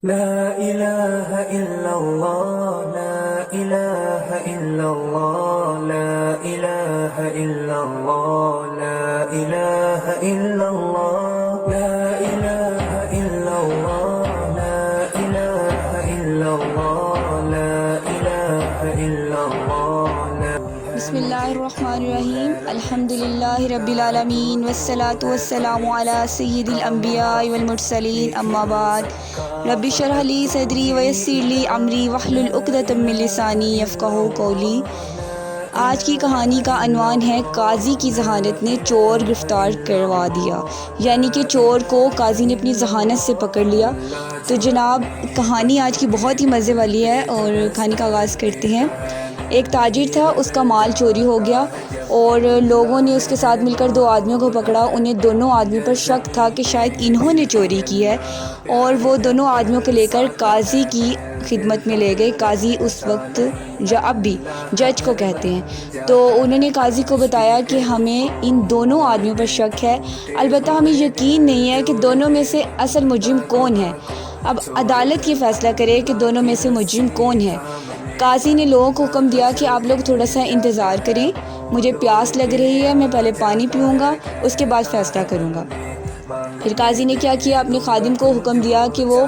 لا إله إلا الله لا إله إلا الله لا إله إلا الله لا إله إلا الله لا إله إلا الله لا إله إلا الله لا إله إلا الله بسم اللہ الرحمن الرحیم الحمدللہ رب العالمین والصلاة والسلام علی سید الانبیاء والمرسلین اما بعد رب اشرح لی صدری ویسر لی امری واحلل عقدۃ من لسانی یفقہوا قولی۔ آج کی کہانی کا عنوان ہے قاضی کی ذہانت نے چور گرفتار کروا دیا، یعنی کہ چور کو قاضی نے اپنی ذہانت سے پکڑ لیا۔ تو جناب کہانی آج کی بہت ہی مزے والی ہے اور کہانی کا آغاز کرتے ہیں۔ ایک تاجر تھا، اس کا مال چوری ہو گیا اور لوگوں نے اس کے ساتھ مل کر دو آدمیوں کو پکڑا۔ انہیں دونوں آدمی پر شک تھا کہ شاید انہوں نے چوری کی ہے اور وہ دونوں آدمیوں کو لے کر قاضی کی خدمت میں لے گئے۔ قاضی اس وقت اب بھی جج کو کہتے ہیں۔ تو انہوں نے قاضی کو بتایا کہ ہمیں ان دونوں آدمیوں پر شک ہے، البتہ ہمیں یقین نہیں ہے کہ دونوں میں سے اصل مجرم کون ہے۔ اب عدالت یہ فیصلہ کرے کہ دونوں میں سے مجرم کون ہے۔ قاضی نے لوگوں کو حکم دیا کہ آپ لوگ تھوڑا سا انتظار کریں، مجھے پیاس لگ رہی ہے، میں پہلے پانی پیوں گا، اس کے بعد فیصلہ کروں گا۔ پھر قاضی نے کیا کیا، اپنے خادم کو حکم دیا کہ وہ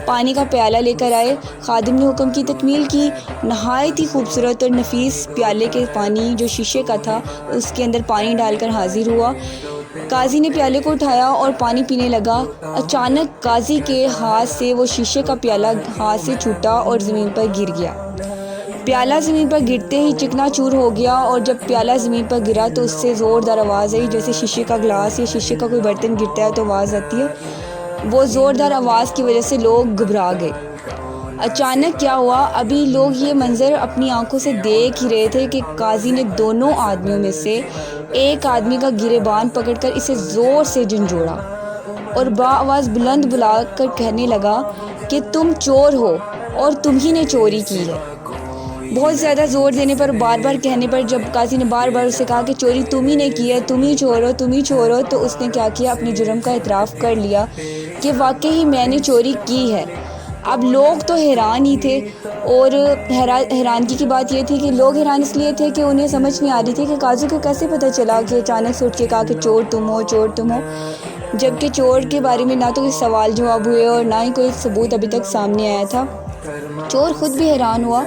پانی کا پیالہ لے کر آئے۔ خادم نے حکم کی تکمیل کی، نہایت ہی خوبصورت اور نفیس پیالے کے پانی جو شیشے کا تھا اس کے اندر پانی ڈال کر حاضر ہوا۔ قاضی نے پیالے کو اٹھایا اور پانی پینے لگا۔ اچانک قاضی کے ہاتھ سے وہ شیشے کا پیالہ ہاتھ سے چھوٹا اور زمین پر گر گیا۔ پیالہ زمین پر گرتے ہی چکنا چور ہو گیا اور جب پیالہ زمین پر گرا تو اس سے زوردار آواز آئی، جیسے شیشے کا گلاس یا شیشے کا کوئی برتن گرتا ہے تو آواز آتی ہے۔ وہ زوردار آواز کی وجہ سے لوگ گھبرا گئے۔ اچانک کیا ہوا، ابھی لوگ یہ منظر اپنی آنکھوں سے دیکھ ہی رہے تھے کہ قاضی نے دونوں آدمیوں میں سے ایک آدمی کا گریبان پکڑ کر اسے زور سے جھنجھوڑا اور آواز بلند بلا کر کہنے لگا کہ تم چور ہو اور تم ہی نے چوری کی ہے۔ بہت زیادہ زور دینے پر، بار بار کہنے پر، جب قاضی نے بار بار اسے کہا کہ چوری تم ہی نے کی ہے، تم ہی چور ہو، تم ہی چور ہو، تو اس نے کیا کیا، اپنے جرم کا اعتراف کر لیا کہ واقعی میں نے چوری کی ہے۔ اب لوگ تو حیران ہی تھے اور حیرانگی کی بات یہ تھی کہ لوگ حیران اس لیے تھے کہ انہیں سمجھ نہیں آ رہی تھی کہ قاضی کو کیسے پتہ چلا کہ اچانک سے اٹھ کے کہا کہ چور تم ہو، چور تم ہو، جبکہ چور کے بارے میں نہ تو کوئی سوال جواب ہوئے اور نہ ہی کوئی ثبوت ابھی تک سامنے آیا تھا۔ چور خود بھی حیران ہوا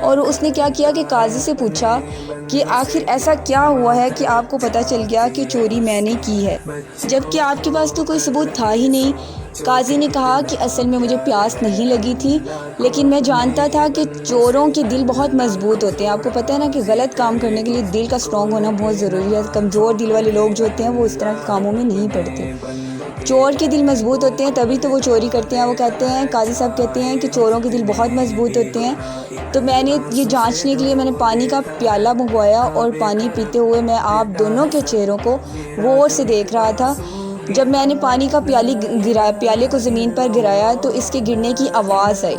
اور اس نے کیا کیا کہ قاضی سے پوچھا کہ آخر ایسا کیا ہوا ہے کہ آپ کو پتہ چل گیا کہ چوری میں نے کی ہے، جبکہ آپ کے پاس تو کوئی ثبوت تھا ہی نہیں۔ قاضی نے کہا کہ اصل میں مجھے پیاس نہیں لگی تھی، لیکن میں جانتا تھا کہ چوروں کے دل بہت مضبوط ہوتے ہیں۔ آپ کو پتہ ہے نا کہ غلط کام کرنے کے لیے دل کا سٹرونگ ہونا بہت ضروری ہے۔ کمزور دل والے لوگ جو ہوتے ہیں وہ اس طرح کے کاموں میں نہیں پڑتے۔ چور کے دل مضبوط ہوتے ہیں تبھی تو وہ چوری کرتے ہیں۔ وہ کہتے ہیں، قاضی صاحب کہتے ہیں کہ چوروں کے دل بہت مضبوط ہوتے ہیں۔ تو میں نے یہ جانچنے کے لیے میں نے پانی کا پیالہ منگوایا اور پانی پیتے ہوئے میں آپ دونوں کے چہروں کو غور سے دیکھ رہا تھا۔ جب میں نے پانی کا پیالے کو زمین پر گرایا تو اس کے گرنے کی آواز آئی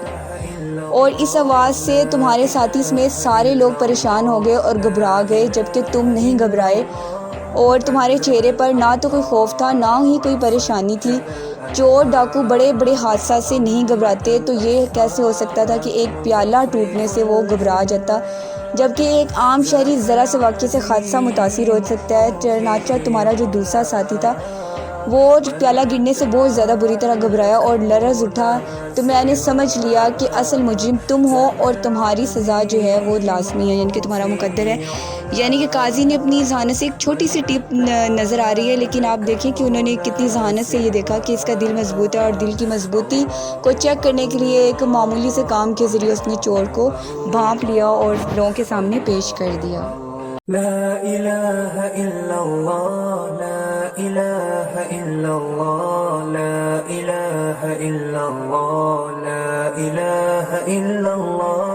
اور اس آواز سے تمہارے ساتھی سمیت سارے لوگ پریشان ہو گئے اور گھبرا گئے، جبکہ تم نہیں گھبرائے اور تمہارے چہرے پر نہ تو کوئی خوف تھا نہ ہی کوئی پریشانی تھی۔ چور ڈاکو بڑے بڑے حادثات سے نہیں گھبراتے، تو یہ کیسے ہو سکتا تھا کہ ایک پیالہ ٹوٹنے سے وہ گھبرا جاتا، جبکہ ایک عام شہری ذرا سے واقعے سے حادثہ متاثر ہو سکتا ہے۔ چنانچہ تمہارا جو دوسرا ساتھی تھا وہ پیالہ گرنے سے بہت زیادہ بری طرح گھبرایا اور لرز اٹھا۔ تو میں نے سمجھ لیا کہ اصل مجرم تم ہو اور تمہاری سزا جو ہے وہ لازمی ہے، یعنی کہ تمہارا مقدر ہے۔ یعنی کہ قاضی نے اپنی ذہانت سے ایک چھوٹی سی ٹپ نظر آ رہی ہے، لیکن آپ دیکھیں کہ انہوں نے کتنی ذہانت سے یہ دیکھا کہ اس کا دل مضبوط ہے، اور دل کی مضبوطی کو چیک کرنے کے لیے ایک معمولی سے کام کے ذریعے اس نے چور کو بھانپ لیا اور لوگوں کے سامنے پیش کر دیا۔ لا إله إلا الله لا إله إلا الله لا إله إلا الله لا إله إلا